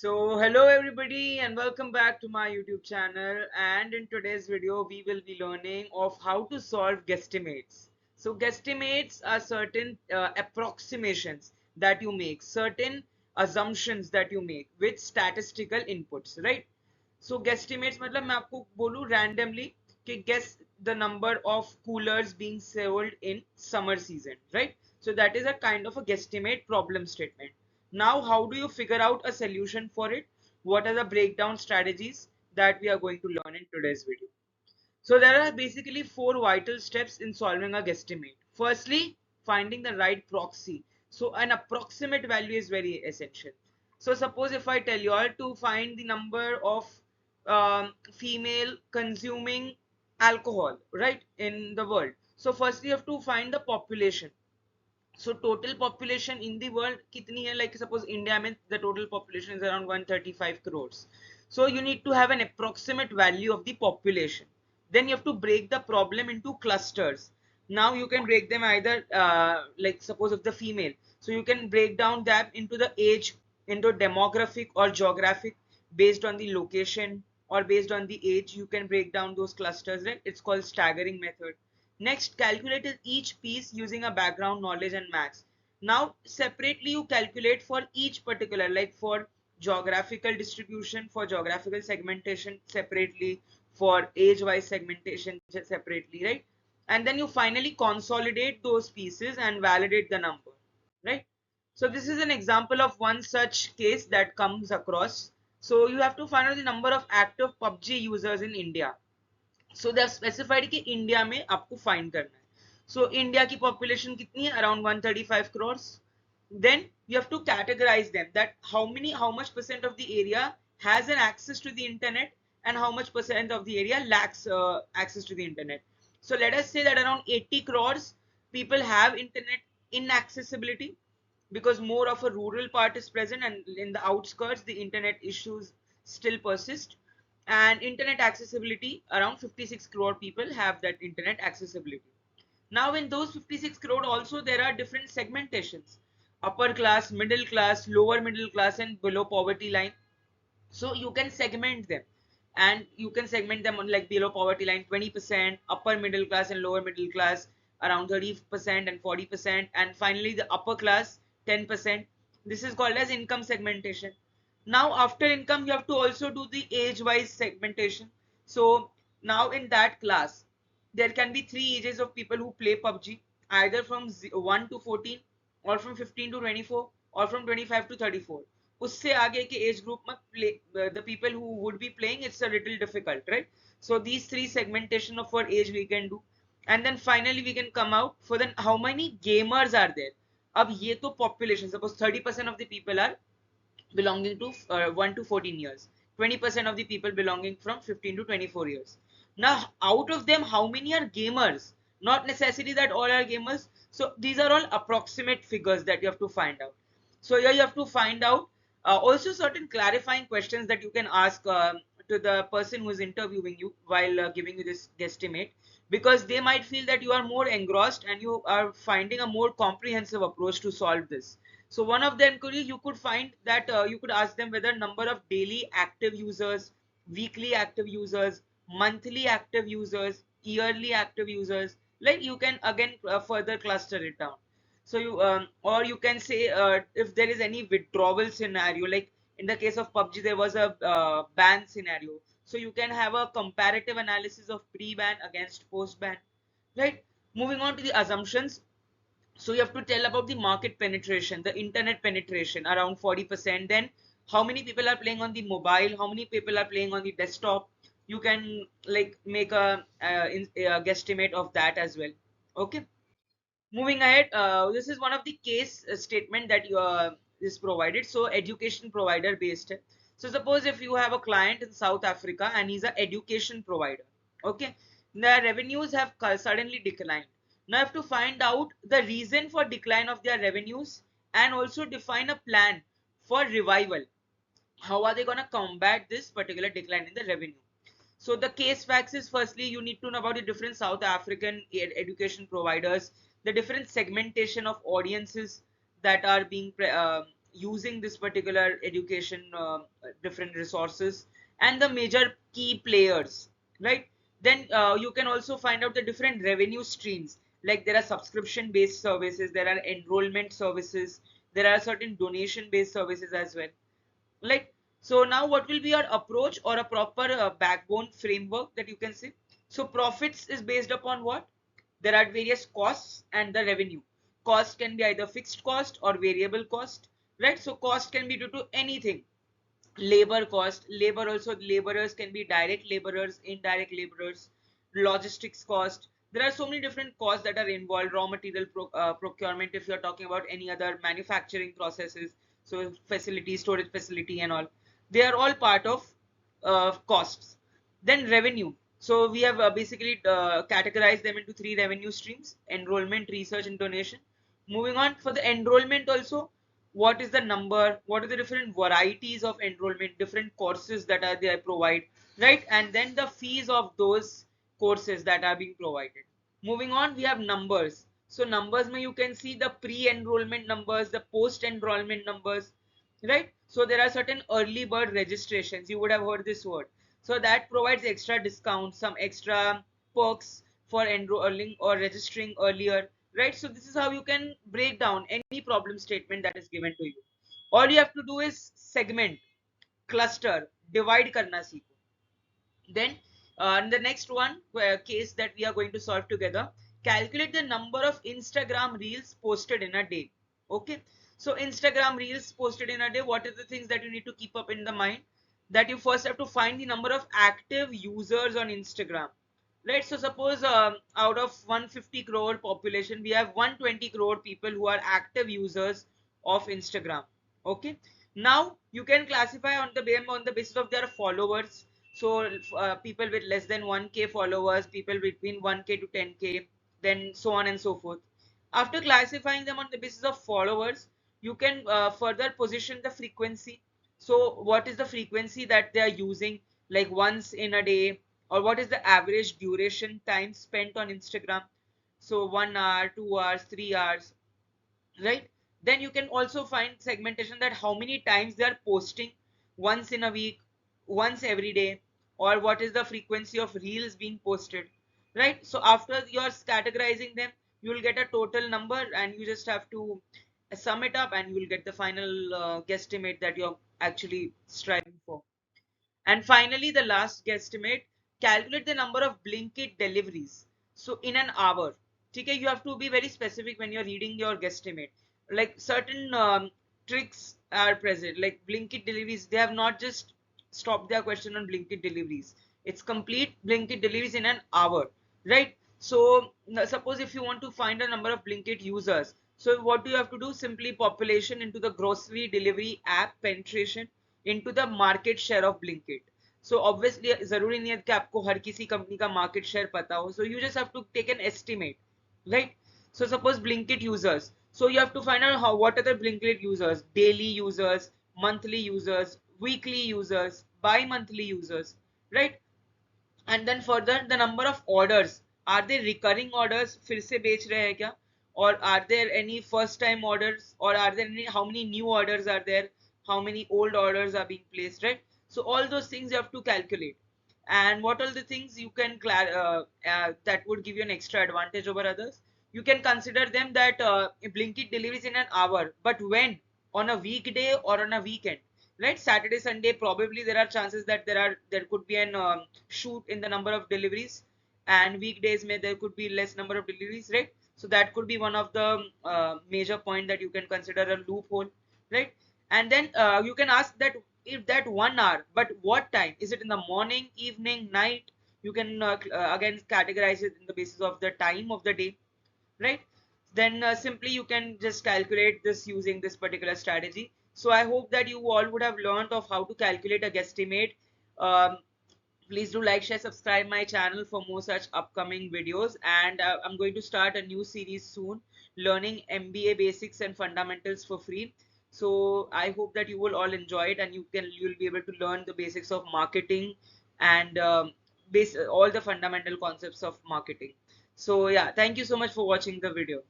Hello everybody and welcome back to my YouTube channel, and in today's video we will be learning of how to solve guesstimates. So guesstimates are certain approximations that you make, certain assumptions that you make with statistical inputs, right? So guesstimates मतलब मैं आपको बोलूँ randomly कि guess the number of coolers being sold in summer season, right? So that is a kind of a guesstimate problem statement. Now, how do you figure out a solution for it? What are the breakdown strategies that we are going to learn in today's video? So there are basically four vital steps in solving a guesstimate. Firstly, finding the right proxy. So an approximate value is very essential. So suppose if I tell you all to find the number of female consuming alcohol, right, in the world. So firstly you have to find the population. So total population in the world kitni hai? Like suppose India mein the total population is around 135 crores. So you need to have an approximate value of the population. Then you have to break the problem into clusters. Now you can break them either like suppose of the female. So you can break down that into the age, into demographic or geographic, based on the location or based on the age. You can break down those clusters, right? It's called staggering method. Next, calculate each piece using a background knowledge and maths. Now, separately you calculate for each particular, like for geographical distribution, for geographical segmentation separately, for age-wise segmentation separately, right? And then you finally consolidate those pieces and validate the number, right? So this is an example of one such case that comes across. So you have to find out the number of active PUBG users in India. So they specified कि India में आपको find करना है. So India की population कितनी है? Around 135 crores. Then you have to categorize them, that how much percent of the area has an access to the internet and how much percent of the area lacks access to the internet. So let us say that around 80 crores people have internet inaccessibility, because more of a rural part is present and in the outskirts the internet issues still persist. And internet accessibility, around 56 crore people have that internet accessibility. Now in those 56 crore also there are different segmentations: upper class, middle class, lower middle class, and below poverty line. So you can segment them, and you can segment them on like below poverty line 20%, upper middle class and lower middle class around 30% and 40%, and finally the upper class 10%. This is called as income segmentation. Now after income you have to also do the age wise segmentation. So now in that class there can be three ages of people who play PUBG, either from 1 to 14, or from 15 to 24, or from 25 to 34. उससे आगे के age group में the people who would be playing, it's a little difficult, right? So these three segmentation of for age we can do, and then finally we can come out for then how many gamers are there. अब ये तो population, suppose 30% of the people are belonging to 1 to 14 years, 20% of the people belonging from 15 to 24 years. Now out of them how many are gamers? Not necessary that all are gamers. So these are all approximate figures that you have to find out. So here you have to find out also certain clarifying questions that you can ask to the person who is interviewing you while giving you this guesstimate, because they might feel that you are more engrossed and you are finding a more comprehensive approach to solve this. So one of them could, you could find that you could ask them whether number of daily active users, weekly active users, monthly active users, yearly active users. Like you can again further cluster it down. So you or you can say if there is any withdrawal scenario, like in the case of PUBG there was a ban scenario. So you can have a comparative analysis of pre-ban against post-ban, right? Moving on to the assumptions. So you have to tell about the market penetration, the internet penetration around 40%. Then how many people are playing on the mobile, how many people are playing on the desktop. You can like make a guesstimate of that as well. Okay, moving ahead, this is one of the case statement that you is provided. So education provider based. So suppose if you have a client in South Africa and he's an education provider, okay, their revenues have suddenly declined. Now you have to find out the reason for decline of their revenues and also define a plan for revival. How are they going to combat this particular decline in the revenue? So the case facts is, firstly you need to know about the different South African education providers, the different segmentation of audiences that are being using this particular education different resources and the major key players, right? Then you can also find out the different revenue streams, like there are subscription based services, there are enrollment services, there are certain donation based services as well. Like, so now what will be your approach or a proper backbone framework that you can say? So profits is based upon what? There are various costs and the revenue. Cost can be either fixed cost or variable cost, right? So cost can be due to anything. Labor cost, labor also, laborers can be direct laborers, indirect laborers, logistics cost. There are so many different costs that are involved. Raw material procurement, if you're talking about any other manufacturing processes, so facility, storage facility and all, they are all part of costs. Then revenue, so we have basically categorized them into three revenue streams: enrollment, research and donation. Moving on, for the enrollment also, what is the number, what are the different varieties of enrollment, different courses that are they provide, right? And then the fees of those courses that are being provided. Moving on, we have numbers. So numbers may you can see the pre-enrollment numbers, the post-enrollment numbers, right? So there are certain early bird registrations, you would have heard this word, so that provides extra discounts, some extra perks for enrolling or registering earlier, right? So this is how you can break down any problem statement that is given to you. All you have to do is segment, cluster, divide karna seekho. Then the next one case that we are going to solve together: calculate the number of Instagram reels posted in a day. Okay, so Instagram reels posted in a day, what are the things that you need to keep up in the mind? That you first have to find the number of active users on Instagram, right? So suppose out of 150 crore population, we have 120 crore people who are active users of Instagram. Okay, now you can classify on the basis of their followers. So people with less than 1k followers, people between 1k to 10k, then so on and so forth. After classifying them on the basis of followers, you can further position the frequency. So what is the frequency that they are using, like once in a day, or what is the average duration time spent on Instagram? So 1 hour, 2 hours, 3 hours, right? Then you can also find segmentation, that how many times they are posting, once in a week, once every day, or what is the frequency of reels being posted, right? So after you're categorizing them, you will get a total number and you just have to sum it up and you will get the final guesstimate that you're actually striving for. And finally, the last guesstimate: calculate the number of Blinkit deliveries. So in an hour, okay, you have to be very specific when you're reading your guesstimate. Like certain tricks are present, like Blinkit deliveries. They have not just stopped their question on Blinkit deliveries. It's complete Blinkit deliveries in an hour, right? So suppose if you want to find a number of Blinkit users, so what do you have to do? Simply population into the grocery delivery app penetration into the market share of Blinkit. So obviously जरूरी नहीं है कि आपको हर किसी company का market share पता हो. So you just have to take an estimate, right? So suppose Blinkit users. So you have to find out how, what are the Blinkit users: daily users, monthly users, weekly users, bi-monthly users, right? And then further, the number of orders, are they recurring orders, फिर से बेच रहे हैं क्या, or are there any first time orders, or are there any, how many new orders are there, how many old orders are being placed, right? So all those things you have to calculate. And what are the things you can that would give you an extra advantage over others? You can consider them that Blinkit deliveries in an hour, but when? On a weekday or on a weekend, right? Saturday, Sunday, probably there are chances that there could be an shoot in the number of deliveries, and weekdays may there could be less number of deliveries, right? So that could be one of the major point that you can consider a loophole, right? And then you can ask that, if that 1 hour, but what time is it, in the morning, evening, night? You can again categorize it in the basis of the time of the day, right? Then simply you can just calculate this using this particular strategy. So I hope that you all would have learned of how to calculate a guesstimate. um, Please do like, share, subscribe my channel for more such upcoming videos. And I'm going to start a new series soon, learning MBA basics and fundamentals for free. So I hope that you will all enjoy it, and you'll be able to learn the basics of marketing and all the fundamental concepts of marketing. So yeah, thank you so much for watching the video.